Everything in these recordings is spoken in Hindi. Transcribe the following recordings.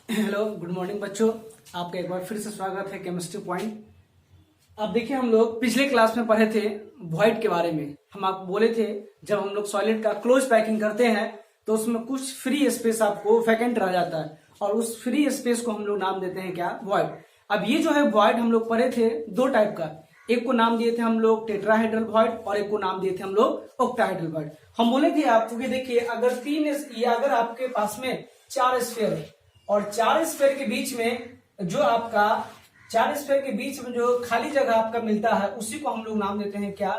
हेलो, गुड मॉर्निंग बच्चों। आपका एक बार फिर से स्वागत है केमिस्ट्री पॉइंट। अब देखिए, हम लोग पिछले क्लास में पढ़े थे वॉइड के बारे में। हम आपको बोले थे जब हम लोग सॉलिड का क्लोज पैकिंग करते हैं तो उसमें कुछ फ्री स्पेस आपको वैकेंट रह जाता है और उस फ्री स्पेस को हम लोग नाम देते हैं क्या? वॉइड। अब ये जो है वॉइड हम लोग पढ़े थे दो टाइप का। एक को नाम दिए थे हम लोग टेट्राहेड्रल वॉइड और एक को नाम दिए थे हम लोग ऑक्टाहेड्रल वॉइड। हम बोले थे आपको कि देखिए, अगर आपके पास में 4 स्फीयर है और 4 स्फीयर के बीच में जो खाली जगह आपका मिलता है उसी को हम लोग नाम देते हैं क्या?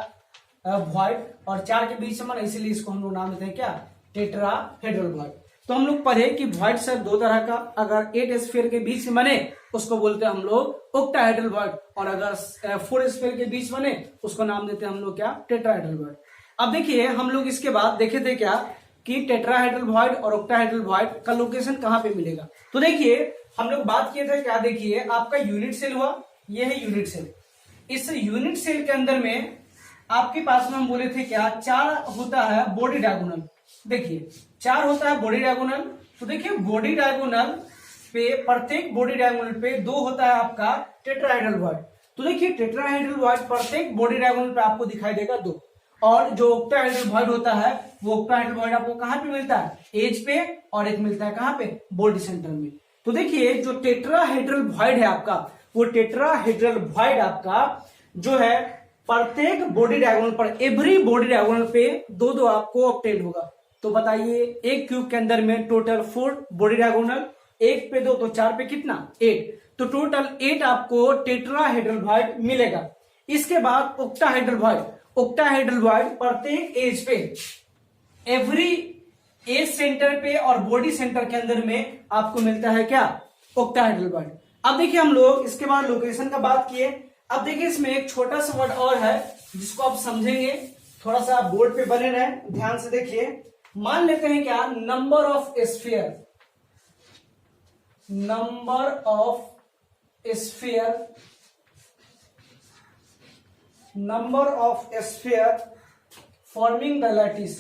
वॉइड। और 4 के बीच में, इसीलिए इसको हम लोग नाम देते हैं क्या? Tetrahedral void. तो हम लोग पढ़े कि वॉइड सर दो तरह का, अगर 8 स्फीयर के बीच में बने उसको बोलते हैं हम लोग ऑक्टाहेड्रल वॉइड, और अगर 4 स्फीयर के बीच बने उसको नाम देते हैं हम लोग क्या? Tetrahedral void. अब देखिए, हम लोग इसके बाद देखे थे क्या कि टेट्राहेड्रल वॉइड और ऑक्टाहेड्रल वॉइड का लोकेशन कहाँ पे मिलेगा। तो देखिए, हम लोग बात किए थे क्या, देखिए आपका यूनिट सेल हुआ, ये है यूनिट सेल। इस यूनिट सेल के अंदर में आपके पास में हम बोले थे क्या, 4 होता है बॉडी डायगोनल। देखिए 4 होता है बॉडी डायगोनल। तो देखिए बॉडी डायगोनल पे, प्रत्येक बॉडी डायगोनल पे 2 होता है आपका टेट्राहेड्रल वॉइड। तो देखिए टेट्राहेड्रल वॉइड प्रत्येक बॉडी डायगोनल पे आपको दिखाई देगा 2। और जो ऑक्टाहेड्रल वॉइड होता है वो ऑक्टाहेड्रल वॉइड आपको कहां पे मिलता है? एज पे, और एक मिलता है कहां पे? बॉडी सेंटर में। तो देखिए जो टेट्राहेड्रल वॉइड है आपका, वो टेट्राहेड्रल वॉइड आपका जो है प्रत्येक बॉडी डायगोनल पर, एवरी बॉडी डायगोनल पे 2-2 आपको ऑक्टेट होगा। तो बताइए एक क्यूब के अंदर में टोटल 4 बॉडी डायगोनल, 1 पे 2 तो 4 पे कितना? 8। तो टोटल 8 आपको टेट्राहेड्रल वॉइड मिलेगा। इसके बाद ऑक्टाहेड्रल वॉइड। ऑक्टाहेड्रल वॉइड प्रत्येक एज पे, एवरी एज सेंटर पे और बॉडी सेंटर के अंदर में आपको मिलता है क्या? Octahedral void. अब देखिए हम लोग इसके बाद लोकेशन का बात किए। अब देखिए इसमें एक छोटा सा वर्ड और है जिसको आप समझेंगे, थोड़ा सा बोर्ड पे बने रहे, ध्यान से देखिए। मान लेते हैं क्या, number of sphere. Number of sphere, number of sphere forming the lattice,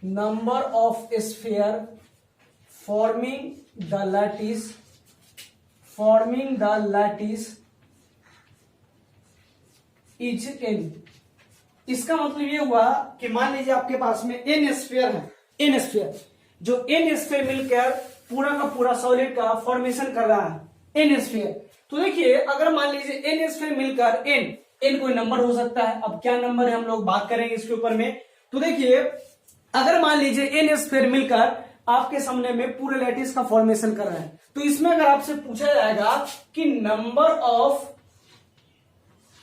number of sphere forming the lattice is n। इसका मतलब ये हुआ कि मान लीजिए आपके पास में n स्फीयर है, n स्फीयर, जो n स्फीयर मिलकर पूरा का पूरा सॉलिड का फॉर्मेशन कर रहा है, n स्फीयर। तो देखिए अगर मान लीजिए n स्फीयर मिलकर n कोई नंबर हो सकता है। अब क्या नंबर है हम लोग बात करेंगे इसके ऊपर में। तो देखिए अगर मान लीजिए n स्फीयर मिलकर आपके सामने में पूरे लैटिस का फॉर्मेशन कर रहा है, तो इसमें अगर आपसे पूछा जाएगा कि number of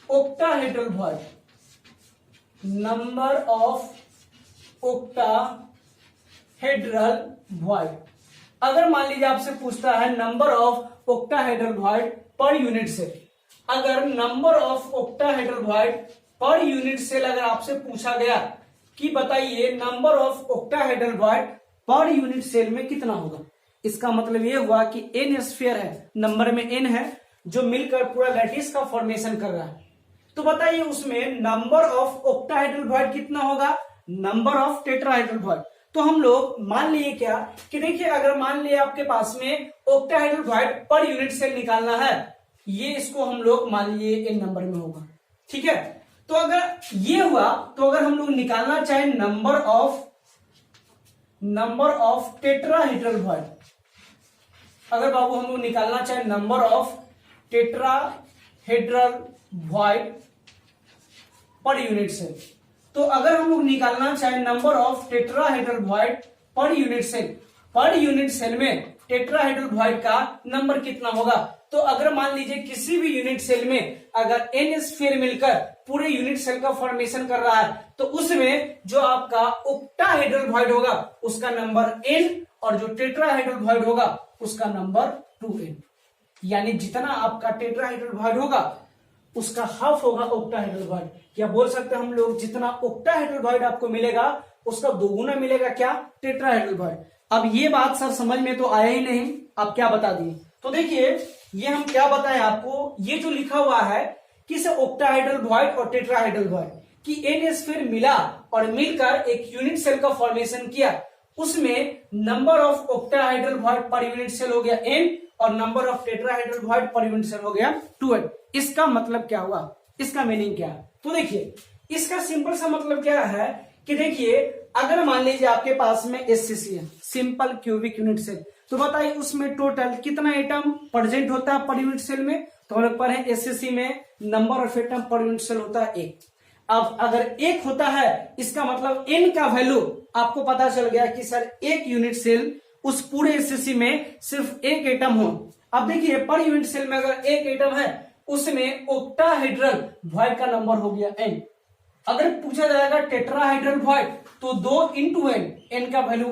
octahedral void, number of octahedral void, अगर मान लीजिए आपसे पूछता है number of octahedral void per unit cell, अगर number of octahedral void per unit cell अगर आपसे पूछा गया कि बताइए number of octahedral void per unit cell में कितना होगा, इसका मतलब ये हुआ कि n स्फीयर है, नंबर में n है, जो मिलकर पूरा लैटिस का फॉर्मेशन कर रहा है। तो बताइए उसमें नंबर ऑफ ऑक्टाहेड्रल वॉइड कितना होगा? Number of tetrahedral void. तो हम लोग मान लिए क्या कि देखिए, अगर मान लिए आपके पास में octahedral void per unit cell निकालना है, ये इसको हम लोग मान लिए n नंबर में होगा, ठीक है। तो अगर ये हुआ, तो अगर हम लोग निकालना चाहे नंबर ऑफ टेट्राहेड्रल वॉइड, अगर बाबू हम लोग निकालना चाहे number of tetrahedral void per unit cell, तो अगर हम लोग निकालना चाहे number of tetrahedral void per unit cell में टेट्राहेड्रल वॉइड का नंबर कितना होगा। तो अगर मान लीजिए किसी भी यूनिट सेल में अगर n स्फीयर मिलकर पूरे यूनिट सेल का फॉर्मेशन कर रहा है, तो उसमें जो आपका ऑक्टाहेड्रल वॉइड होगा उसका नंबर n, और जो टेट्राहेड्रल वॉइड होगा उसका नंबर 2n। यानी जितना आपका टेट्राहेड्रल वॉइड होगा उसका हाफ होगा ऑक्टाहेड्रल वॉइड। क्या बोल सकते हैं हम लोग, जितना ऑक्टाहेड्रल वॉइड आपको मिलेगा उसका 2 गुना मिलेगा क्या? Tetrahedral void. अब ये बात सर समझ में तो आया ही नहीं, आप क्या बता दिए। तो देखिए ये हम क्या बताएं आपको, ये जो लिखा हुआ है किस ऑक्टाहेड्रल वॉइड और टेट्राहेड्रल वॉइड कि n स्फीयर मिला और मिलकर एक यूनिट सेल का फॉर्मेशन किया, उसमें number of octahedral void per unit cell हो गया n और number of tetrahedral void per unit cell हो गया 2n। इसका मतलब क्या हुआ, इसका मीनिंग क्या है? तो देखिए इसका सिंपल सा मतलब क्या है कि देखिए अगर मान लीजिए आपके पास में एससीसी है, सिंपल क्यूबिक यूनिट सेल, तो बताइए उसमें टोटल कितना एटम प्रेजेंट होता है पर यूनिट सेल में? तो हम लोग पढ़े एससीसी में number of atom per unit cell होता है 1। अब अगर 1 होता है इसका मतलब n का वैल्यू आपको पता चल गया कि सर 1 यूनिट सेल उस पूरे एससीसी में सिर्फ 1 एटम हो। अब देखिए पर यूनिट सेल में अगर 1 एटम है उसमें ऑक्टाहेड्रल वॉइड का नंबर हो गया n। अगर पूछा जाएगा टेट्राहाइड्रल वॉइड तो 2 इंटू n का वैल्यू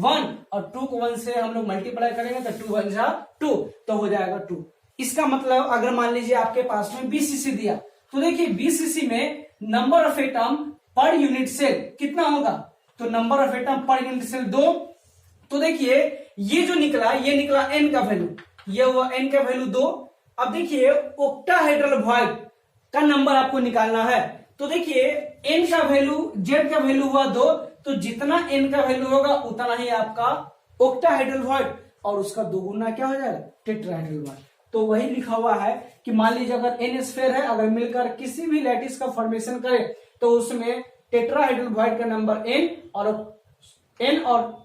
1 और 2 को 1 से हम लोग मल्टीप्लाई करेंगे तो 2 1 जा 2 तो हो जाएगा 2। इसका मतलब अगर मान लीजिए आपके पास में बीसीसी दिया तो देखिए बीसीसी में number of atom per unit cell कितना होगा? तो number of atom per unit cell 2। तो देखिए ये जो निकला ये निकला n का वैल्यू, ये हुआ n का वैल्यू 2। अब देखिए ऑक्टाहेड्रल वॉइड का नंबर आपको निकालना है तो देखिए n का वैल्यू z का वैल्यू हुआ 2, तो जितना n का वैल्यू होगा उतना ही आपका ऑक्टाहेड्रल वॉइड और उसका दोगुना क्या हो जाएगा? Tetrahedral void. तो वही लिखा हुआ है कि मान लीजिए अगर n स्फीयर है, अगर मिलकर किसी भी लैटिस का फॉर्मेशन करे तो उसमें टेट्राहेड्रल वॉइड का नंबर n और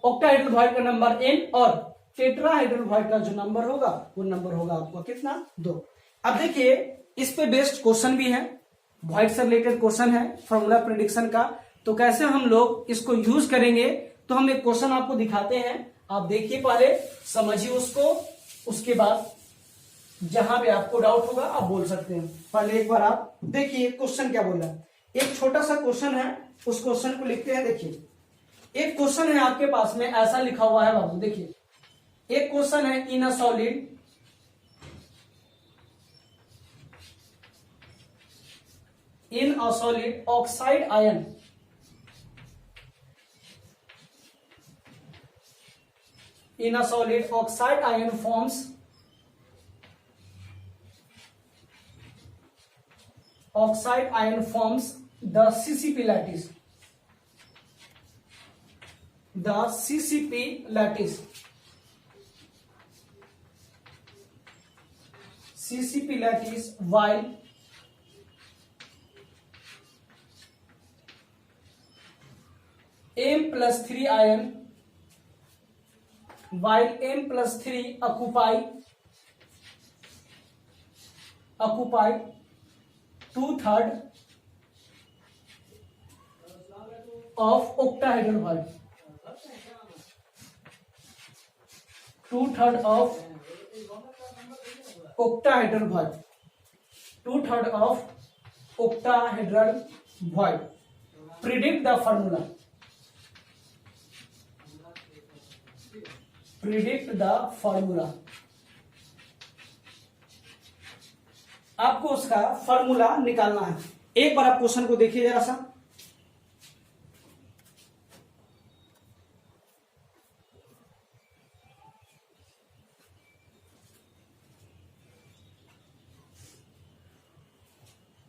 ऑक्टाहेड्रल वॉइड का नंबर n और टेट्राहेड्रल वॉइड का जो नंबर होगा वो नंबर होगा आपको कितना? 2। अब देखिए इस पे बेस्ड क्वेश्चन भी है, वॉइड से रिलेटेड क्वेश्चन है फॉर्मूला प्रेडिक्शन का। तो कैसे हम लोग इसको यूज करेंगे तो हम एक क्वेश्चन आपको दिखाते हैं, आप देखिए पहले समझिए उसको, उसके बाद जहां भी आपको डाउट होगा आप बोल सकते हैं। पहले एक बार आप देखिए क्वेश्चन क्या बोल रहा है। एक छोटा सा क्वेश्चन है, उस क्वेश्चन को लिखते हैं। देखिए एक क्वेश्चन है आपके पास में ऐसा लिखा हुआ है बाबू, देखिए एक क्वेश्चन है in a solid oxide ion in a solid oxide ion forms the CCP lattice. The CCP lattice while M+3 ion while M+3 occupy 2/3 of octahedral word. 2/3 of octahedral word. 2/3 of octahedral word. Predict the formula. Predict the formula. आपको उसका फॉर्मूला निकालना है। एक बार आप क्वेश्चन को देखिए जरा सा।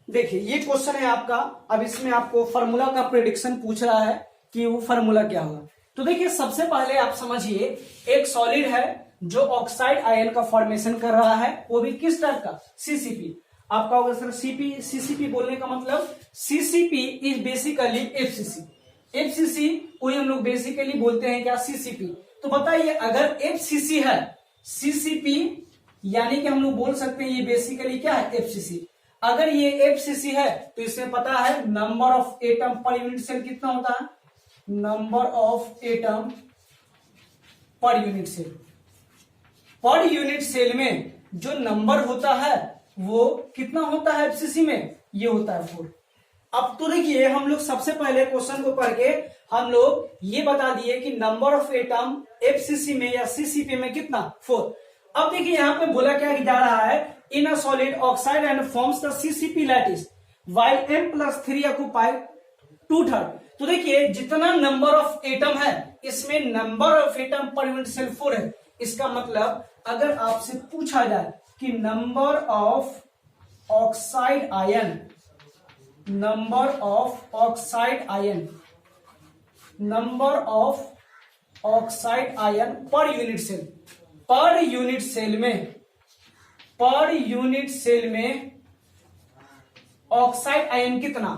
देखिए ये क्वेश्चन है आपका। अब इसमें आपको फॉर्मूला का प्रेडिक्शन पूछ रहा है कि वो फॉर्मूला क्या होगा। तो देखिए सबसे पहले आप समझिए एक सॉलिड है जो ऑक्साइड आयन का फॉर्मेशन कर रहा है, वो भी किस टाइप का? सीसीपी। आपका होगा सर सीसीपी बोलने का मतलब CCP is basically FCC. FCC को हम लोग बेसिकली बोलते हैं क्या? सीसीपी। तो बताइए अगर एफसीसी है सीसीपी यानी कि हम लोग बोल सकते हैं ये बेसिकली क्या है? एफसीसी। अगर ये एफसीसी है तो इसमें पता है number of atom per unit cell कितना होता है? Number of atom per unit cell. Per unit cell में जो नंबर होता है वो कितना होता है एफसीसी में? ये होता है 4। अब तो देखिए हम लोग सबसे पहले क्वेश्चन को पढ़ के हम लोग ये बता दिए कि नंबर ऑफ एटम एफसीसी में या सीसीपी में कितना? 4। अब देखिए यहां पे बोला क्या जा रहा है? In a solid oxide and forms the CCP lattice while M+3 occupy 2/3। तो देखिए जितना नंबर ऑफ एटम है इसमें number of atom per unit cell 4 है। इसका मतलब अगर आपसे पूछा जाए कि number of oxide ion, number of oxide ion per unit cell. Per unit cell में ऑक्साइड आयन कितना?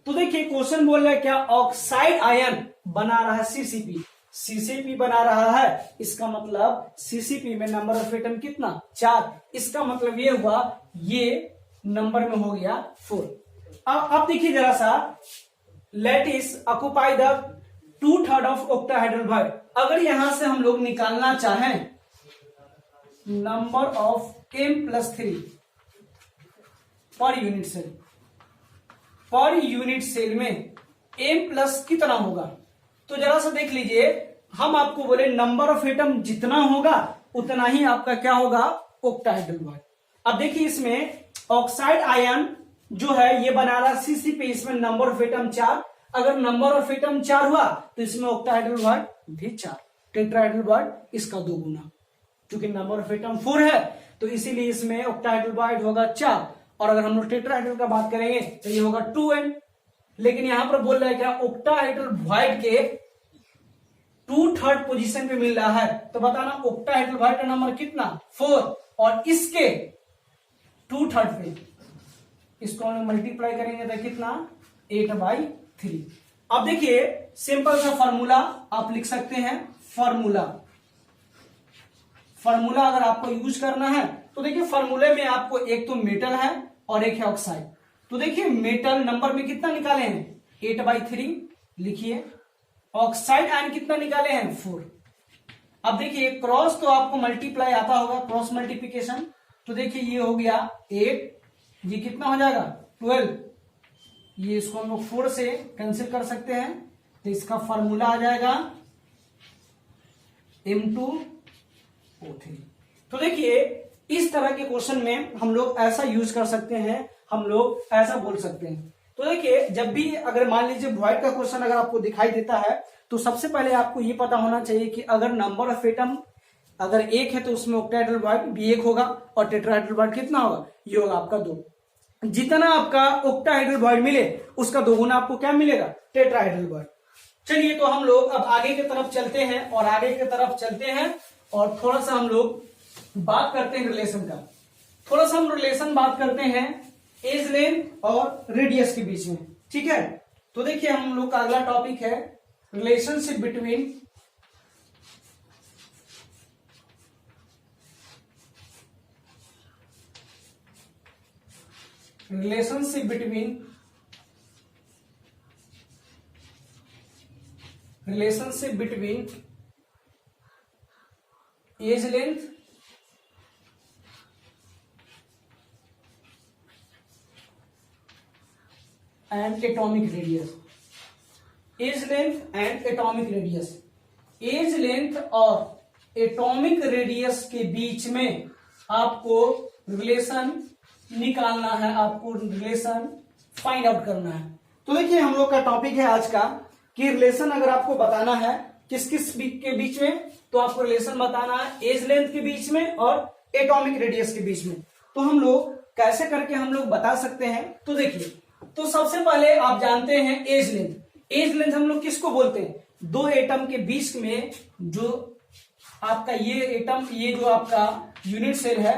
तो देखिए क्वेश्चन बोल रहा है क्या, ऑक्साइड आयन बना रहा है सीसीपी बना रहा है, इसका मतलब सीसीपी में नंबर ऑफ एटम कितना? 4। इसका मतलब ये हुआ, ये नंबर में हो गया 4। अब देखिए जरा सा, lattice occupy the 2/3 of octahedral void. अगर यहां से हम लोग निकालना चाहें नंबर ऑफ M+3 पर यूनिट सेल में M+ कितना होगा? तो जरा सा देख लीजिए, हम आपको बोले नंबर ऑफ एटम जितना होगा उतना ही आपका क्या होगा? Octahedral void. अब देखिए इसमें ऑक्साइड आयन जो है ये बना रहा सीसीपी, इसमें नंबर ऑफ एटम 4। अगर नंबर ऑफ एटम 4 हुआ तो इसमें ऑक्टाहेड्रल वॉइड भी 4, टेट्राहेड्रल वॉइड इसका 2 गुना। क्योंकि नंबर ऑफ एटम 4 है तो इसीलिए इसमें ऑक्टाहेड्रल वॉइड होगा 4। और अगर हम लोग टेट्राहेड्रल का बात करेंगे तो ये होगा 2n। लेकिन यहां पर बोल रहा है क्या, ऑक्टाहेड्रल वॉइड के 2/3 पोजीशन पे मिल रहा है, तो बताना ऑक्टाहेड्रल वॉइड का नंबर कितना? 4। और इसके 2/3 पे इसको हम मल्टीप्लाई करेंगे तो कितना? 8/3। अब देखिए सिंपल सा फॉर्मूला आप लिख सकते हैं। फॉर्मूला अगर आपको यूज करना है तो देखिए फॉर्मूले में आपको एक तो मेटल है और एक है ऑक्साइड। तो देखिए मेटल नंबर में कितना निकाले हैं? 8/3 लिखिए। ऑक्साइड आयन कितना निकाले हैं? 4। अब देखिए क्रॉस तो आपको मल्टीप्लाई आता होगा, क्रॉस मल्टीप्लिकेशन। तो देखिए ये हो गया 8, ये कितना हो जाएगा? 12। ये इसको हम लोग 4 से कैंसिल कर सकते हैं, तो इसका फॉर्मूला आ जाएगा M2O3। तो देखिए इस तरह के क्वेश्चन में हम लोग ऐसा यूज कर सकते हैं, हम लोग ऐसा बोल सकते हैं। तो देखिए जब भी अगर मान लीजिए वॉइड का क्वेश्चन अगर आपको दिखाई देता है तो सबसे पहले आपको ये पता होना चाहिए कि अगर नंबर ऑफ एटम अगर 1 है तो उसमें ऑक्टाहेड्रल वॉइड भी 1 होगा और टेट्राहेड्रल वॉइड कितना होगा? ये होगा आपका 2। जितना आपका ऑक्टाहेड्रल वॉइड मिले उसका 2 गुना आपको क्या मिलेगा? Tetrahedral void. चलिए तो हम लोग अब आगे की तरफ चलते हैं और थोड़ा सा हम लोग बात करते हैं रिलेशन का। थोड़ा सा हम रिलेशन बात करते हैं एज लेंथ और रेडियस के बीच में, ठीक है? तो देखिए हम लोग का अगला टॉपिक है relationship between edge length and atomic radius. Edge length and atomic radius. Edge length और एटॉमिक रेडियस के बीच में आपको रिलेशन निकालना है, आपको रिलेशन फाइंड आउट करना है। तो देखिए हम लोग का टॉपिक है आज का कि रिलेशन अगर आपको बताना है किस किस के बीच में, तो आपको रिलेशन बताना है एज लेंथ के बीच में और एटॉमिक रेडियस के बीच में। तो हम लोग कैसे करके हम लोग बता सकते हैं? तो देखिए, तो सबसे पहले आप जानते हैं एज लेंथ। एज लेंथ हम लोग किसको बोलते हैं? 2 एटम के बीच में जो आपका ये एटम, ये जो आपका यूनिट सेल है,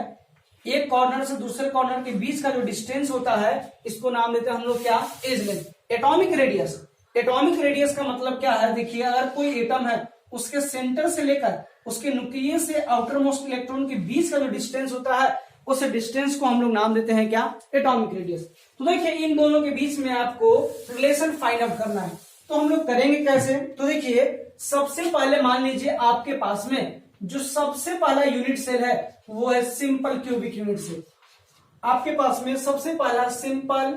एक कॉर्नर से दूसरे कॉर्नर के बीच का जो डिस्टेंस होता है इसको नाम देते हैं हम लोग क्या? Edge length. Atomic radius, atomic radius का मतलब क्या है? देखिए अगर कोई एटम है उसके सेंटर से लेकर उसके न्यूक्लियस से आउटर मोस्ट इलेक्ट्रॉन के बीच का जो डिस्टेंस होता है उस डिस्टेंस को हम लोग नाम देते हैं क्या? Atomic radius. तो देखिए इन दोनों के बीच में आपको रिलेशन फाइंड आउट करना है, तो हम लोग करेंगे कैसे? तो देखिए सबसे पहले मान लीजिए आपके पास में जो सबसे पहला यूनिट सेल है वो है सिंपल क्यूबिक यूनिट सेल। आपके पास में सबसे पहला simple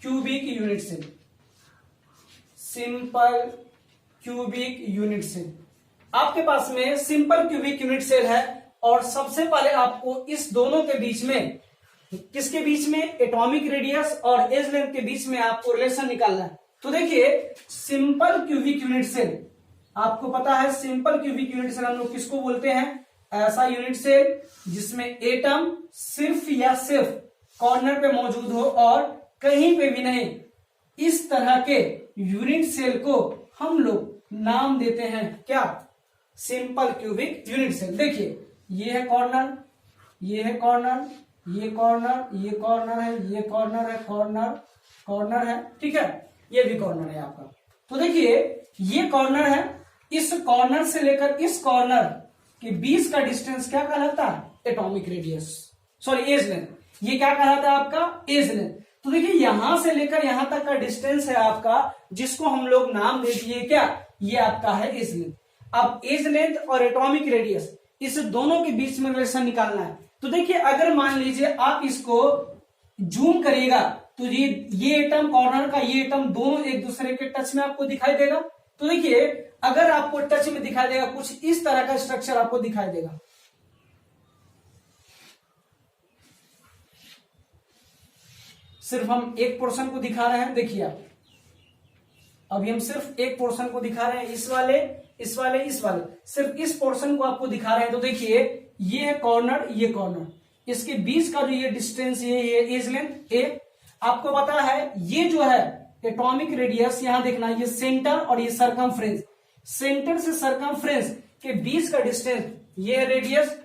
cubic unit cell, simple cubic unit cell आपके पास में सिंपल क्यूबिक यूनिट सेल है। और सबसे पहले आपको इस दोनों के बीच में, किसके बीच में? एटॉमिक रेडियस और एज लेंथ के बीच में आपको रिलेशन निकालना है। तो देखिए सिंपल क्यूबिक यूनिट सेल, आपको पता है सिंपल क्यूबिक यूनिट सेल हम लोग किसको बोलते हैं? ऐसा यूनिट सेल जिसमें एटम सिर्फ या सिर्फ कॉर्नर पे मौजूद हो और कहीं पे भी नहीं। इस तरह के यूनिट सेल को हम लोग नाम देते हैं क्या? Simple cubic unit cell. देखिए ये है कॉर्नर, ये है कॉर्नर, ये कॉर्नर, ये कॉर्नर है, ये कॉर्नर है, कॉर्नर कॉर्नर है, ठीक है, ये भी कॉर्नर है आपका। तो देखिए ये कॉर्नर है, इस कॉर्नर से लेकर इस कॉर्नर के बीच का डिस्टेंस क्या कहलाता है? Atomic radius, sorry edge length. ये क्या कहलाता है आपका? Edge length. तो देखिए यहां से लेकर यहां तक का डिस्टेंस है आपका, जिसको हम लोग नाम दे दिए क्या? ये आपका है एज लेंथ। अब एज लेंथ और एटॉमिक रेडियस, इस दोनों के बीच में रिलेशन निकालना है। तो देखिए अगर मान लीजिए आप इसको जूम करिएगा तो ये एटम कॉर्नर का ये एटम दोनों एक दूसरे के टच में आपको दिखाई देगा। तो देखिए अगर आपको टच में दिखाई देगा, कुछ इस तरह का स्ट्रक्चर आपको दिखाई देगा। सिर्फ हम एक पोर्शन को दिखा रहे हैं, देखिए आप अभी हम सिर्फ एक पोर्शन को दिखा रहे हैं, इस वाले इस वाले इस वाले, सिर्फ इस पोर्शन को आपको दिखा रहे हैं। तो देखिए ये है कॉर्नर, ये कॉर्नर, इसके बीच का जो ये डिस्टेंस ये एज लेंथ ए। आपको पता है ये जो है एटॉमिक रेडियस, यहां देखना ये सेंटर और ये सरकमफ्रेंस, सेंटर से सरकमफ्रेंस के बीच का डिस्टेंस ये है रेडियस,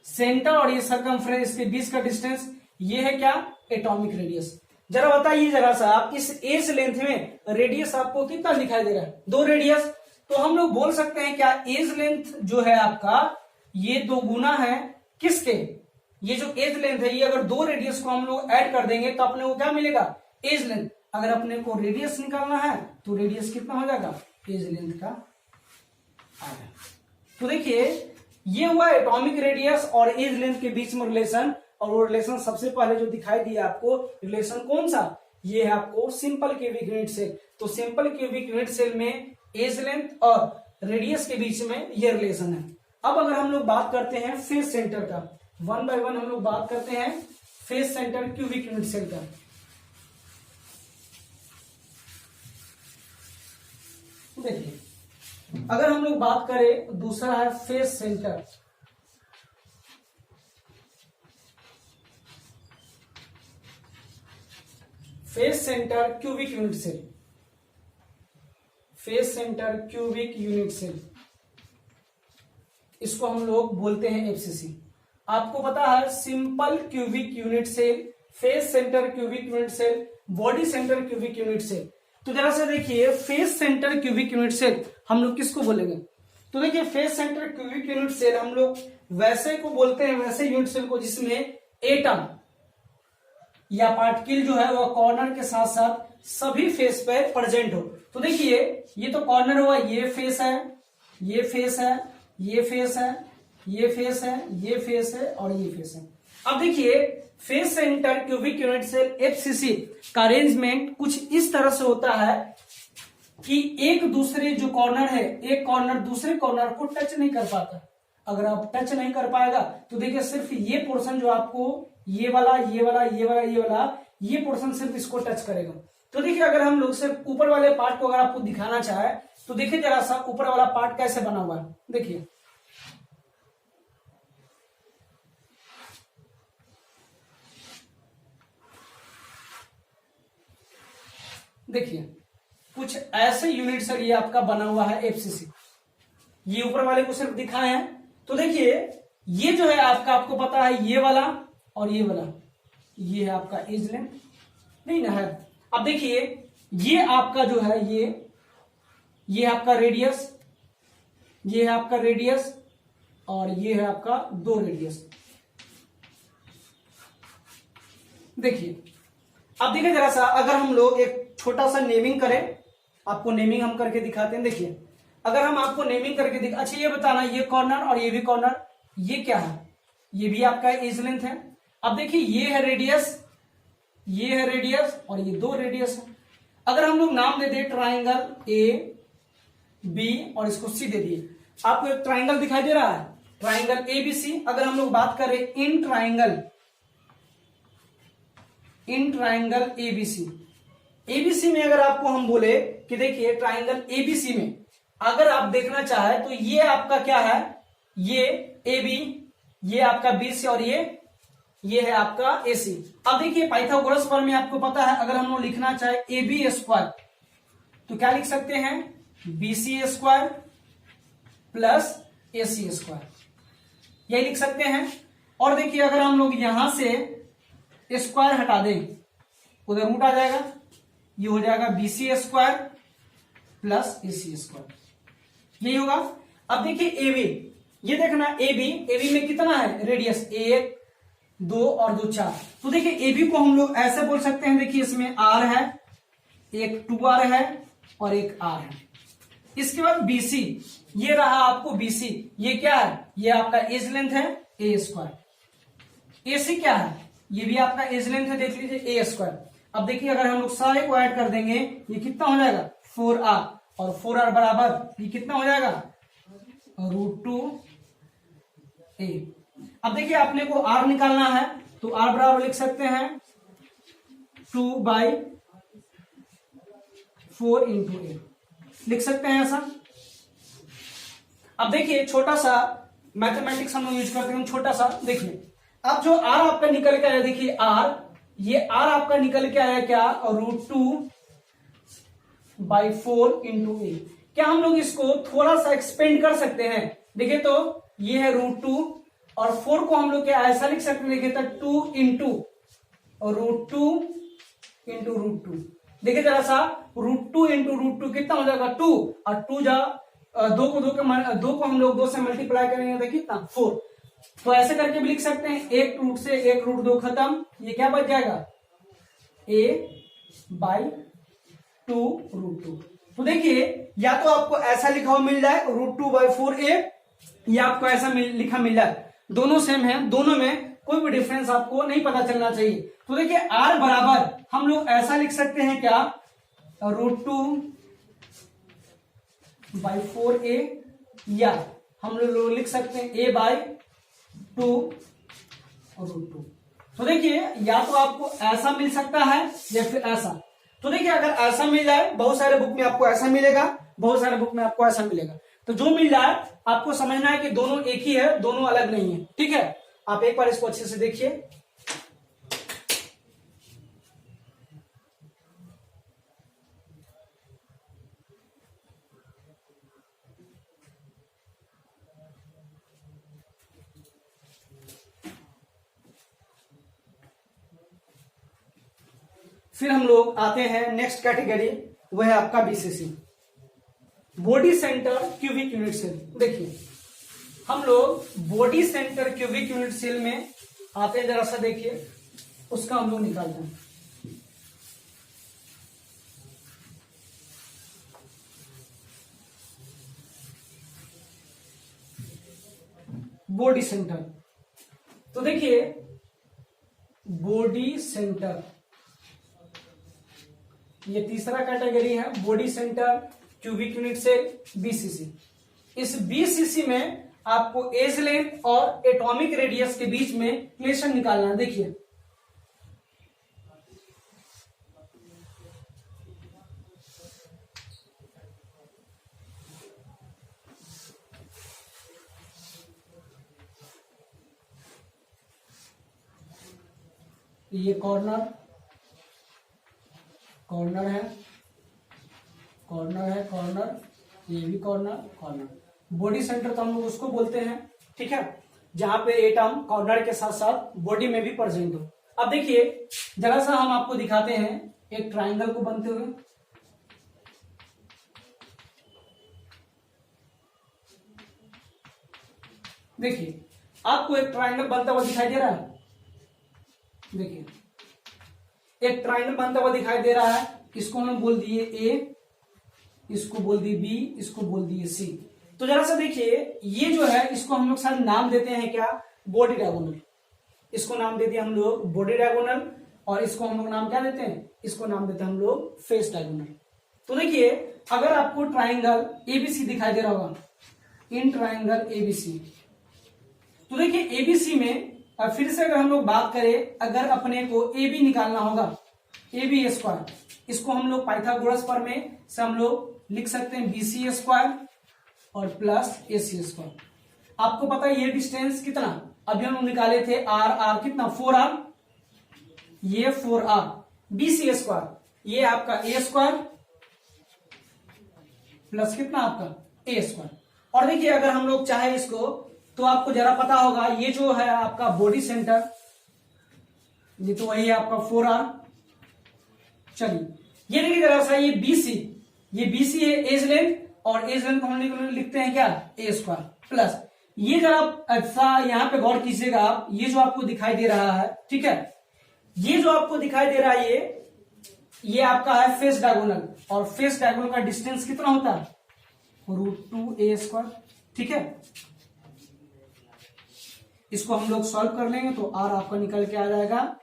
सेंटर और ये सरकमफ्रेंस के बीच का डिस्टेंस ये है क्या? Atomic radius. जरा बताइए जरा सा आप, इस एज लेंथ में रेडियस आपको कितना दिखाई दे रहा है? 2 रेडियस। तो हम लोग बोल सकते हैं क्या एज लेंथ जो है आपका ये 2 गुना है किसके? ये जो एज लेंथ है, ये अगर 2 रेडियस को हम लोग ऐड कर देंगे तो अपने को क्या मिलेगा? Edge length. अगर अपने को रेडियस निकालना है तो रेडियस कितना हो जाएगा? एज लेंथ का आधा। तो देखिए ये हुआ एटॉमिक रेडियस और एज लेंथ के बीच में रिलेशन, और वो रिलेशन सबसे पहले जो दिखाई दिया आपको रिलेशन कौन सा? ये है आपको सिंपल क्यूबिक यूनिट सेल। तो सिंपल क्यूबिक यूनिट सेल में एज लेंथ और रेडियस के बीच में ये रिलेशन है। अब अगर हम लोग बात करते हैं फेस सेंटर का, 1 बाय 1 हम लोग बात करते हैं face centre cubic unit cell का। देखिए अगर हम लोग बात करें, दूसरा है face centre. Face centre cubic unit cell, face centre cubic unit cell, इसको हम लोग बोलते हैं एफसीसी। आपको पता है simple cubic unit cell, face centre cubic unit cell, body centre cubic unit cell. तो जरा से देखिए face centre cubic unit cell हम लोग किसको बोलेंगे? तो देखिए face centre cubic unit cell हम लोग वैसे को बोलते हैं, वैसे यूनिट सेल को जिसमें एटम या पार्टिकल जो है वो कॉर्नर के साथ साथ सभी फेस पे प्रेजेंट हो। तो देखिए ये तो कॉर्नर हुआ, ये फेस है, ये फेस है, ये फेस है, ये फेस है, ये फेस है और ये फेस है। अब देखिए face centre cubic unit cell FCC का अरेंजमेंट कुछ इस तरह से होता है कि एक दूसरे जो कॉर्नर है, एक कॉर्नर दूसरे कॉर्नर को टच नहीं कर पाता। अगर आप टच नहीं कर पाएगा तो देखिए सिर्फ ये पोर्शन जो आपको ये वाला ये वाला ये वाला ये वाला ये पोर्शन सिर्फ इसको टच करेगा। तो देखिए अगर हम लोग सिर्फ ऊपर वाले पार्ट को अगर आपको दिखाना चाहे तो देखिए जरा सा ऊपर वाला पार्ट कैसे बना हुआ है। देखिए देखिए कुछ ऐसे यूनिट सर ये आपका बना हुआ है एफसीसी। ये ऊपर वाले को सिर्फ दिखाए हैं। तो देखिए ये जो है आपका, आपको पता है ये वाला और ये वाला, ये है आपका एज लेंथ नहीं ना है। अब देखिए ये आपका जो है ये आपका रेडियस, ये है आपका रेडियस और ये है आपका 2 रेडियस। देखिए अब देखिए जरा सा, अगर हम लोग एक छोटा सा नेमिंग करें, आपको नेमिंग हम करके दिखाते हैं। देखिए अगर हम आपको नेमिंग करके अच्छा ये बताना, ये कॉर्नर और ये भी कॉर्नर, ये क्या है? ये भी आपका एज लेंथ है। अब देखिए ये है रेडियस, ये है रेडियस और ये 2 रेडियस है। अगर हम लोग नाम दे दें ट्राइंगल ए बी और इसको सी दे दिए, आपको एक ट्राइंगल दिखाई दे रहा है, ट्राइंगल एबीसी। अगर हम लोग बात करें इन ट्राइंगल एबीसी, एबीसी में अगर आपको हम बोले कि देखिए ट्राइंगल एबीसी में अगर आप देखना चाहे तो ये आपका क्या है? ये ए बी, ये आपका बीसी और ये है आपका एसी। अब देखिए पाइथागोरस फॉर्म में आपको पता है, अगर हम लोग लिखना चाहे ए बी स्क्वायर तो क्या लिख सकते हैं? बीसी स्क्वायर प्लस ए सी स्क्वायर, यही लिख सकते हैं। और देखिए अगर हम लोग यहां से स्क्वायर हटा दें, उधर रूट आ जाएगा, ये हो जाएगा बी सी स्क्वायर प्लस ए सी स्क्वायर, यही होगा। अब देखिए ए बी, ये देखना ए बी में कितना है रेडियस, 1 2 और 2 4। तो देखिए ए बी को हम लोग ऐसे बोल सकते हैं, देखिए इसमें आर है, एक 2r है और एक आर है। इसके बाद बीसी, ये रहा आपको बीसी, ये क्या है, ये आपका एज लेंथ है ए स्क्वायर। एसी क्या है, ये भी आपका एज लेंथ है, देख लीजिए ए स्क्वायर। अब देखिए अगर हम लोग सारे को ऐड कर देंगे, ये कितना हो जाएगा 4r, और 4r बराबर ये कितना हो जाएगा √2a। अब देखिए अपने को r निकालना है, तो r बराबर लिख सकते हैं 2/4 × a, लिख सकते हैं ऐसा। अब देखिए छोटा सा मैथमेटिक्स हम लोग यूज करते हैं, छोटा सा देखिए, अब जो r आपका निकल के आया, देखिए r, ये r आपका निकल के आया क्या, √2/4 × a। क्या हम लोग इसको थोड़ा सा एक्सपेंड कर सकते हैं, देखिए तो ये है √2 और 4 को हम लोग क्या ऐसा लिख सकते हैं, देखिए तो 2 × √2 × √2। देखिए जरा सा, √2 × √2 कितना हो जाएगा 2, और 2 जा 2 को हम लोग 2 से मल्टीप्लाई करेंगे तो कितना 4। तो ऐसे करके भी लिख सकते हैं, एक रूट से एक √2 खत्म, ये क्या बच जाएगा a/2 √2। तो देखिए या तो आपको ऐसा लिखा हुआ मिल जाए √2/4a, या आपको ऐसा लिखा मिल जाए, दोनों सेम है, दोनों में कोई भी डिफरेंस आपको नहीं पता चलना चाहिए। तो देखिए r बराबर हम लोग ऐसा लिख सकते हैं क्या, √2/4a, या हम लोग लिख सकते हैं a/2 √2। तो देखिए या तो आपको ऐसा मिल सकता है या फिर ऐसा। तो देखिए अगर ऐसा मिल जाए, बहुत सारे बुक में आपको ऐसा मिलेगा, बहुत सारे बुक में आपको ऐसा मिलेगा, तो जो मिल जाए आपको समझना है कि दोनों एक ही है, दोनों अलग नहीं है, ठीक है। आप एक बार इसको अच्छे से देखिए। फिर हम लोग आते हैं नेक्स्ट कैटेगरी, वह है आपका BCC, body centre cubic unit cell. देखिए हम लोग body centre cubic unit cell में आते हैं, जरा सा देखिए उसका हम लोग निकालते हैं। बॉडी सेंटर, तो देखिए बॉडी सेंटर, ये तीसरा कैटेगरी है, body centre cubic unit cell BCC. इस बीसीसी में आपको एज लेंथ और एटॉमिक रेडियस के बीच में रिलेशन निकालना है। देखिए ये कॉर्नर है, कॉर्नर है, कॉर्नर, ये भी कॉर्नर, कॉर्नर। बॉडी सेंटर तो हम लोग उसको बोलते हैं, ठीक है, जहां पे एटम कॉर्नर के साथ साथ बॉडी में भी प्रेजेंट हो। अब देखिए जरा सा हम आपको दिखाते हैं एक ट्राइंगल को बनते हुए। देखिए आपको एक ट्राइंगल बनता हुआ दिखाई दे रहा है, देखिए एक ट्राइंगल बनता हुआ दिखाई दे रहा है, इसको हम बोल दिए ए, इसको बोल दिए बी, इसको बोल दिए सी। तो जरा सा देखिए ये जो है इसको हम लोग सारे नाम देते हैं क्या, बॉडी डायगोनल, इसको नाम देते हैं हम लोग बॉडी डायगोनल, और इसको हम लोग नाम क्या देते हैं, इसको नाम देते हैं हम लोग फेस डायगोनल। तो देखिए अगर आपको ट्राइंगल एबीसी दिखाई दे रहा होगा, इन ट्राइंगल एबीसी, तो देखिए एबीसी में अब फिर से अगर हम लोग बात करें, अगर अपने को ए बी निकालना होगा, ए बी स्क्वायर, इसको हम लोग पाइथागोरस प्रमेय से हम लोग लिख सकते हैं बीसी स्क्वायर और प्लस एसी स्क्वायर। आपको पता है ये डिस्टेंस कितना, अभी हम लोग निकाले थे आर, आर कितना 4r, ये 4r, बीसी स्क्वायर, ये आपका ए स्क्वायर प्लस कितना आपका ए स्क्वायर। और देखिए अगर हम लोग चाहे इसको, तो आपको जरा पता होगा ये जो है आपका बॉडी सेंटर, ये तो वही है आपका 4R। चलिए ये देखिए जरा सा, ये BC, ये BC है एज लेंथ, और एज लेंथ हम लिखते हैं क्या, a स्क्वायर प्लस, ये जरा अच्छा यहाँ पे गौर कीजिएगा आप, ये जो आपको दिखाई दे रहा है, ठीक है, ये जो आपको दिखाई दे रहा है ये आपका है फेस डायगोनल, और फेस डायगोनल का डिस्टेंस कितना होता है, √2a स्क्वायर, ठीक है। इसको हम लोग सॉल्व कर लेंगे तो r आपका निकल के आ जाएगा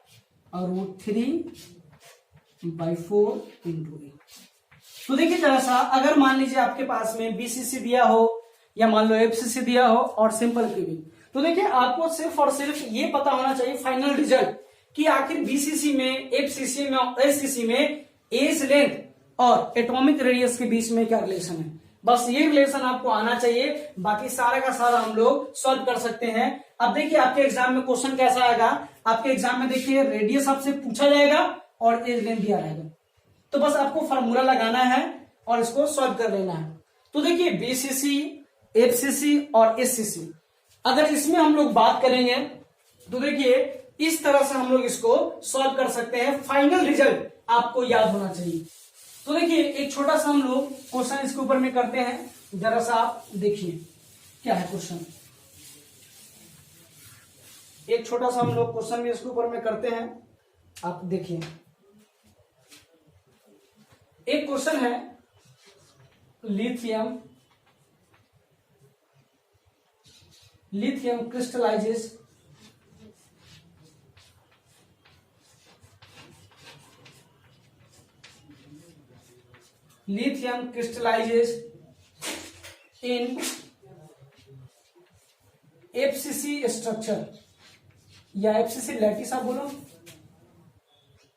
और √3/4 इंटू ए। तो देखिए जरा सा, अगर मान लीजिए आपके पास में BCC दिया हो या मान लो FCC दिया हो और सिंपल क्यूबिक, तो देखिए आपको सिर्फ और सिर्फ ये पता होना चाहिए फाइनल रिजल्ट कि आखिर BCC में, FCC में और SCC में एज लेंथ और एटॉमिक रेडियस के बीच में क्या रिलेशन है। बस ये रिलेशन आपको आना चाहिए, बाकी सारा का सारा हम लोग सॉल्व कर सकते हैं। अब देखिए आपके एग्जाम में क्वेश्चन कैसा आएगा, आपके एग्जाम में देखिए रेडियस आपसे पूछा जाएगा और एज लेंथ दिया रहेगा, तो बस आपको फार्मूला लगाना है और इसको सॉल्व कर लेना है। तो देखिए BCC, FCC और SCC, अगर इसमें हम लोग बात करेंगे तो देखिए इस तरह से हम लोग इसको सॉल्व कर सकते हैं। फाइनल रिजल्ट आपको याद होना चाहिए। तो देखिए एक छोटा सा हम लोग क्वेश्चन इसके ऊपर में करते हैं, जरा सा आप देखिए क्या है क्वेश्चन। एक छोटा सा हम लोग क्वेश्चन भी इसके ऊपर में करते हैं, आप देखिए। एक क्वेश्चन है, lithium crystallises in FCC structure, या FCC लैटिस आप बोलो,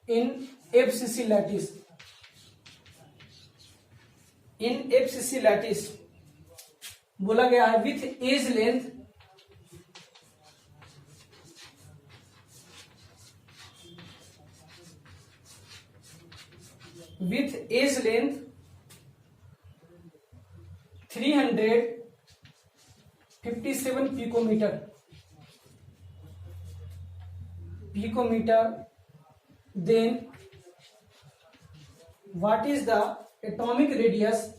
इन FCC लैटिस बोला गया है with edge length with age length 357 picometer, then what is the atomic radius,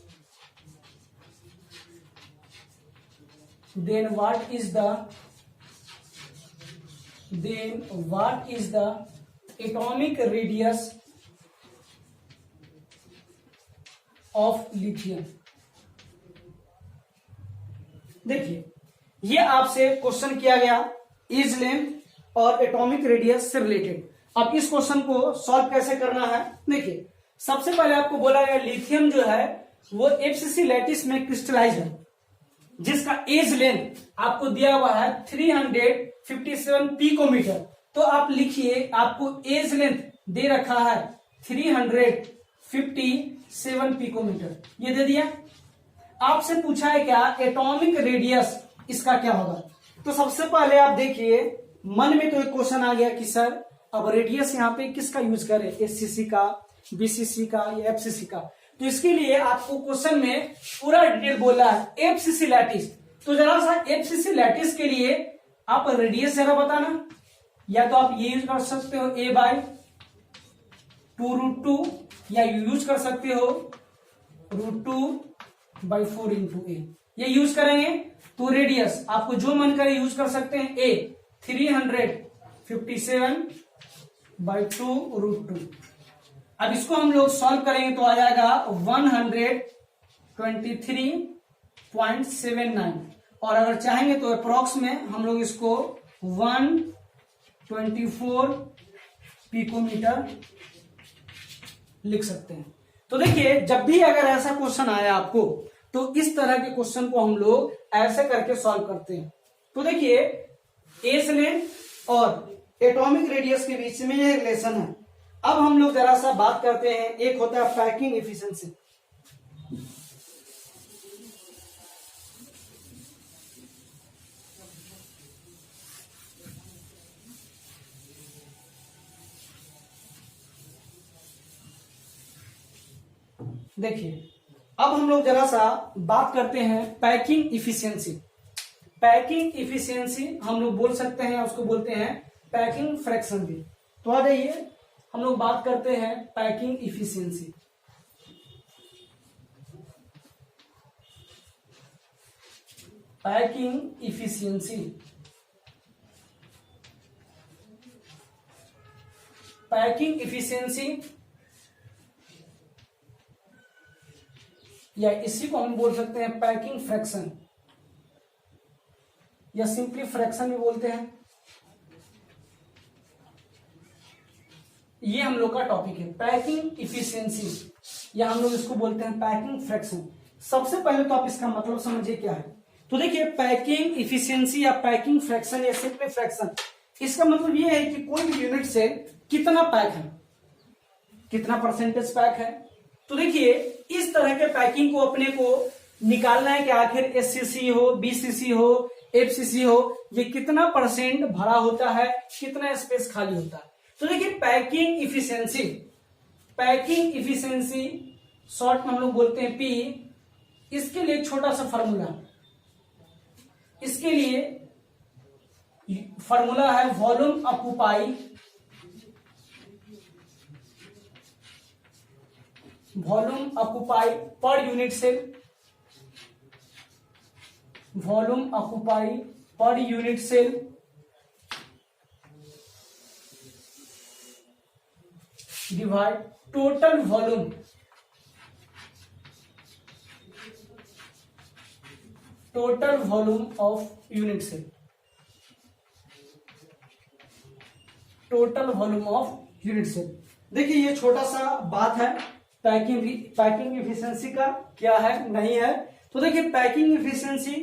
atomic radius of lithium. देखिए ये आपसे क्वेश्चन किया गया एज लेंथ और एटॉमिक रेडियस से रिलेटेड। अब इस क्वेश्चन को सॉल्व कैसे करना है, देखिए सबसे पहले आपको बोला गया लिथियम जो है वो FCC लैटिस में क्रिस्टलाइज है, जिसका एज लेंथ आपको दिया हुआ है 357 पिकोमीटर। तो आप लिखिए, आपको एज लेंथ दे रखा है 357 पिकोमीटर, ये दे दिया। आपसे पूछा है क्या एटॉमिक रेडियस इसका क्या होगा। तो सबसे पहले आप देखिए मन में तो एक क्वेश्चन आ गया कि सर अब रेडियस यहाँ पे किसका यूज करें, SCC का, BCC का या FCC का। तो इसके लिए आपको क्वेश्चन में पूरा डिटेल बोला है FCC लैटिस। तो जरा सा FCC लैटिस के लिए आप रेडियस जरा बताना, या तो आप ये यूज कर सकते हो a/2√2, या यूज कर सकते हो √2/4 इंटू ए, ये यूज करेंगे। तो रेडियस आपको जो मन करे यूज कर सकते हैं, a 357/2√2। अब इसको हम लोग सॉल्व करेंगे तो आ जाएगा 123.79, और अगर चाहेंगे तो अप्रोक्स में हम लोग इसको 124 पिकोमीटर लिख सकते हैं। तो देखिए जब भी अगर ऐसा क्वेश्चन आया आपको, तो इस तरह के क्वेश्चन को हम लोग ऐसे करके सॉल्व करते हैं। तो देखिए एज लेंथ और एटॉमिक रेडियस के बीच में ये रिलेशन है। अब हम लोग जरा सा बात करते हैं, एक होता है पैकिंग एफिशिएंसी। देखिए अब हम लोग जरा सा बात करते हैं पैकिंग इफिशियंसी। पैकिंग इफिशियंसी हम लोग बोल सकते हैं, उसको बोलते हैं पैकिंग फ्रैक्शन भी। तो आ जाइए हम लोग बात करते हैं packing efficiency. Packing efficiency, packing efficiency या इसी को हम बोल सकते हैं पैकिंग फ्रैक्शन या सिंपली फ्रैक्शन भी बोलते हैं। ये हम लोग का टॉपिक है पैकिंग इफिशियंसी, या हम लोग इसको बोलते हैं पैकिंग फ्रैक्शन। सबसे पहले तो आप इसका मतलब समझिए क्या है। तो देखिए पैकिंग इफिशियंसी या पैकिंग फ्रैक्शन या सिंपली फ्रैक्शन, इसका मतलब ये है कि कोई भी यूनिट से कितना पैक है, कितना परसेंटेज पैक है। तो देखिए इस तरह के पैकिंग को अपने को निकालना है कि आखिर एससीसी हो, बीसीसी हो, एफसीसी हो, ये कितना परसेंट भरा होता है, कितना स्पेस खाली होता है। तो देखिए packing efficiency, packing efficiency short में हम लोग बोलते हैं पी। इसके लिए छोटा सा फॉर्मूला, इसके लिए फॉर्मूला है volume occupy, volume occupy per unit cell, volume occupy per unit cell divide total volume, total volume of unit cell, total volume of unit cell. देखिए ये छोटा सा बात है पैकिंग इफिशियंसी का क्या है नहीं है। तो देखिए पैकिंग इफिशियंसी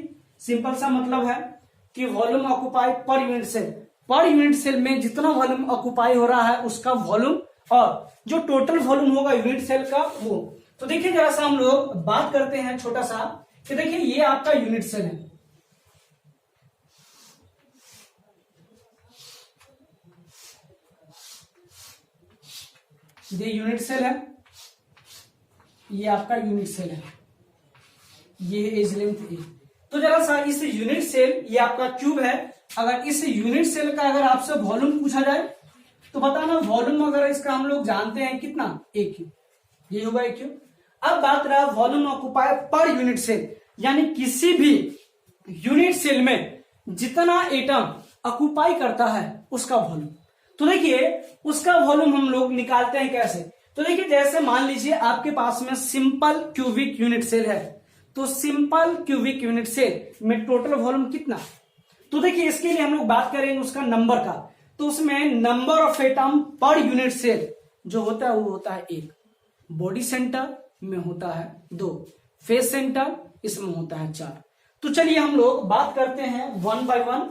सिंपल सा मतलब है कि volume occupy per unit cell, per unit cell में जितना वॉल्यूम ऑक्युपाई हो रहा है उसका वॉल्यूम और जो टोटल वॉल्यूम होगा यूनिट सेल का वो। तो देखिए जरा सा हम लोग बात करते हैं छोटा सा कि देखिए ये आपका यूनिट सेल है, ये यूनिट सेल है, ये आपका यूनिट सेल है, ये एज लेंथ ए। तो जरा सा इस यूनिट सेल, ये आपका क्यूब है, अगर इस यूनिट सेल का अगर आपसे वॉल्यूम पूछा जाए तो बताना वॉल्यूम अगर इसका हम लोग जानते हैं कितना, ए क्यूब, ये होगा ए क्यूब। अब बात रहा volume occupy per unit cell, यानी किसी भी यूनिट सेल में जितना एटम ऑक्युपाई करता है उसका वॉल्यूम। तो देखिए उसका वॉल्यूम हम लोग निकालते हैं कैसे। तो देखिए जैसे मान लीजिए आपके पास में सिंपल क्यूबिक यूनिट सेल है, तो सिंपल क्यूबिक यूनिट सेल में टोटल वॉल्यूम कितना। तो देखिए इसके लिए हम लोग बात करेंगे उसका नंबर का, तो उसमें number of atom per unit cell जो होता है वो होता है 1, बॉडी सेंटर में होता है 2, फेस सेंटर इसमें होता है 4। तो चलिए हम लोग बात करते हैं 1 by 1।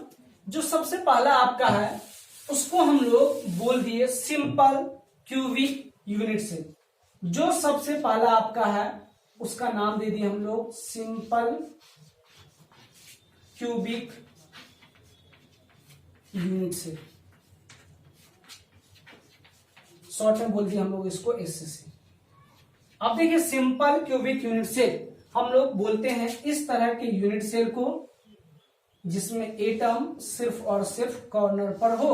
जो सबसे पहला आपका है उसको हम लोग बोल दिए सिंपल क्यूबिक यूनिट सेल। जो सबसे पहला आपका है उसका नाम दे दिए हम लोग simple cubic unit cell, short में बोल दिया हम लोग इसको एससीसी। अब देखिए सिंपल क्यूबिक यूनिट सेल हम लोग बोलते हैं इस तरह के यूनिट सेल को जिसमें एटम सिर्फ और सिर्फ कॉर्नर पर हो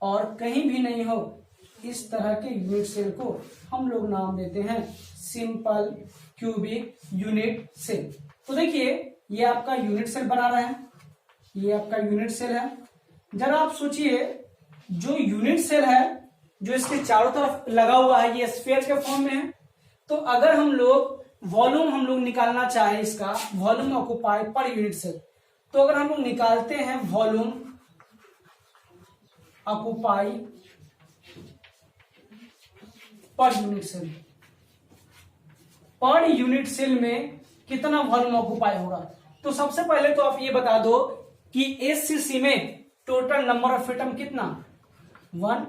और कहीं भी नहीं हो, इस तरह के यूनिट सेल को हम लोग नाम देते हैं सिंपल क्यूबिक यूनिट सेल। तो देखिए ये आपका यूनिट सेल बना रहा है, ये आपका यूनिट सेल है। जरा आप सोचिए जो यूनिट सेल है जो इसके चारों तरफ लगा हुआ है ये स्फीयर के फॉर्म में है। तो अगर हम लोग वॉल्यूम हम लोग निकालना चाहे इसका volume occupy per unit cell, तो अगर हम लोग निकालते हैं volume occupy per unit cell, per unit cell में कितना वॉल्यूम ऑक्युपाई होगा। तो सबसे पहले तो आप ये बता दो कि एससीसी में टोटल नंबर ऑफ एटम कितना 1।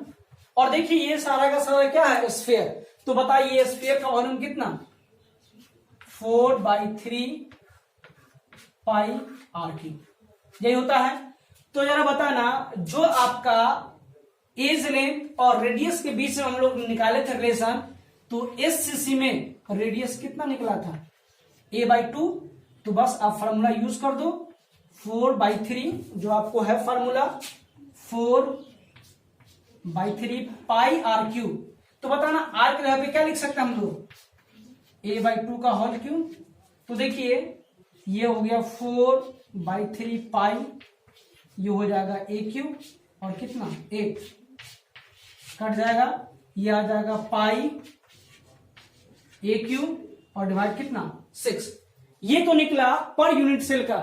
और देखिए ये सारा का सारा क्या है स्फीयर, तो बताइए स्फीयर का वॉल्यूम कितना 4/3 पाई आर क्यूब, यही होता है। तो जरा बताना जो आपका एज लेंथ और रेडियस के बीच में हम लोग निकाले थे रिलेशन, तो एससीसी में रेडियस कितना निकला था a/2, तो बस आप फार्मूला यूज कर दो 4/3 जो आपको है फार्मूला 4/3 पाई आर क्यूब। तो बताना आर के जगह पे क्या लिख सकते हैं हम लोग, a/2 का होल क्यूब। तो देखिए ये हो गया 4/3 पाई, ये हो जाएगा a क्यूब और कितना 8 कट जाएगा, ये आ जाएगा पाई a क्यूब और डिवाइड कितना 6। ये तो निकला पर यूनिट सेल का।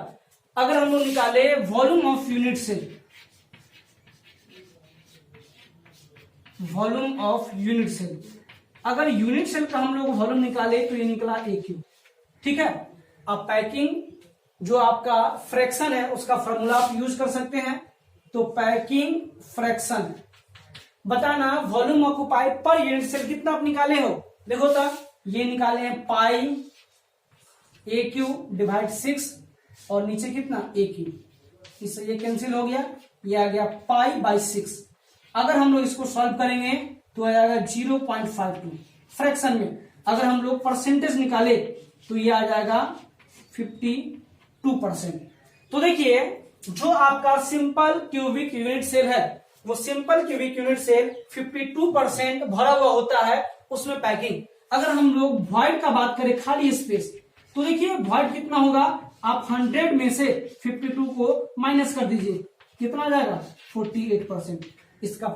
अगर हम लोग निकाले volume of unit cell, volume of unit cell, अगर यूनिट सेल का हम लोग वॉल्यूम निकाले तो ये निकला a क्यूब। ठीक है, अब पैकिंग जो आपका फ्रैक्शन है उसका फॉर्मूला आप यूज कर सकते हैं। तो पैकिंग फ्रैक्शन बताना volume occupy per unit cell कितना आप निकाले हो। देखो तब ये निकाले हैं पाई a क्यूब डिवाइड 6 और नीचे कितना a क्यूब, इससे ये कैंसिल हो गया, ये आ गया पाई/6। अगर हम लोग इसको सॉल्व करेंगे तो आ जाएगा 0.52 फ्रैक्शन में। अगर हम लोग परसेंटेज निकाले तो ये आ जाएगा 52%। तो देखिए जो आपका सिंपल क्यूबिक यूनिट सेल है वो सिंपल क्यूबिक यूनिट सेल 52% भरा हुआ होता है, उसमें पैकिंग। अगर हम लोग वॉइड का बात करें खाली स्पेस, तो देखिए वॉइड कितना होगा, आप 100 में से 52 को माइनस कर दीजिए, कितना आ जाएगा 48%। इसका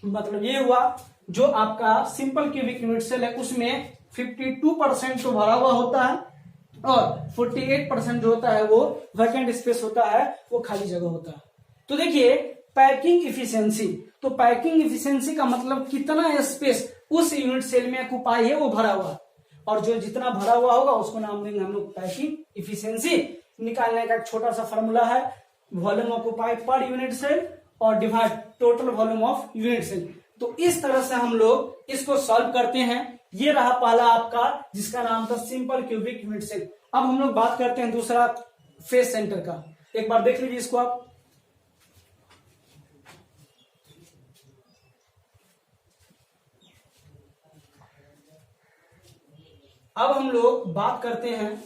मतलब ये हुआ जो आपका सिंपल क्यूबिक यूनिट सेल है उसमें 52% तो भरा हुआ होता है और 48% जो होता है वो वैकेंट स्पेस होता है, वो खाली जगह होता है। तो देखिए पैकिंग इफिशियंसी, तो पैकिंग इफिशियंसी का मतलब कितना स्पेस उस यूनिट सेल में ऑक्युपाई है वो भरा हुआ, और जो जितना भरा हुआ होगा उसको नाम देंगे हम लोग पैकिंग इफिशियंसी। निकालने का एक छोटा सा फॉर्मूला है volume occupied per unit cell और divide total volume of unit cell. तो इस तरह से हम लोग इसको सॉल्व करते हैं। ये रहा पहला आपका जिसका नाम था सिंपल क्यूबिक यूनिट सेल। अब हम लोग बात करते हैं दूसरा फेस सेंटर का। एक बार देख लीजिए इसको आप, अब हम लोग बात करते हैं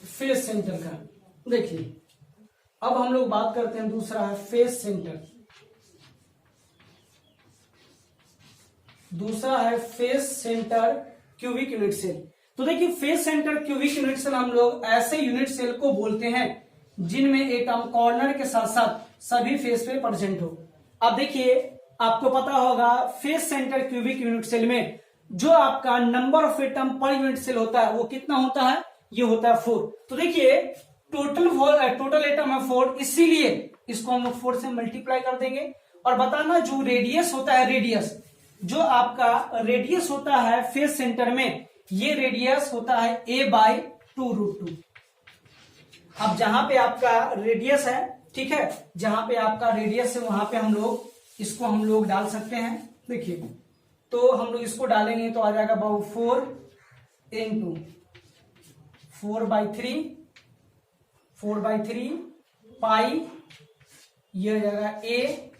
फेस सेंटर का। देखिए अब हम लोग बात करते हैं दूसरा है फेस सेंटर, दूसरा है face centre cubic unit cell. तो देखिए face centre cubic unit cell हम लोग ऐसे यूनिट सेल को बोलते हैं जिनमें एटम कॉर्नर के साथ साथ सभी फेस पे प्रेजेंट हो। अब देखिए आपको पता होगा face centre cubic unit cell में जो आपका number of atom per unit cell होता है वो कितना होता है, ये होता है 4। तो देखिए टोटल एटम है 4, इसीलिए इसको हम लोग 4 से मल्टीप्लाई कर देंगे। और बताना जो रेडियस होता है, रेडियस जो आपका रेडियस होता है फेस सेंटर में, ये रेडियस होता है a/2√2। अब जहां पे आपका रेडियस है, ठीक है, जहां पे आपका रेडियस है वहां पे हम लोग डाल सकते हैं। देखिए तो हम लोग इसको डालेंगे तो आ जाएगा 4 × 4/3 पाई, ये हो जाएगा a/2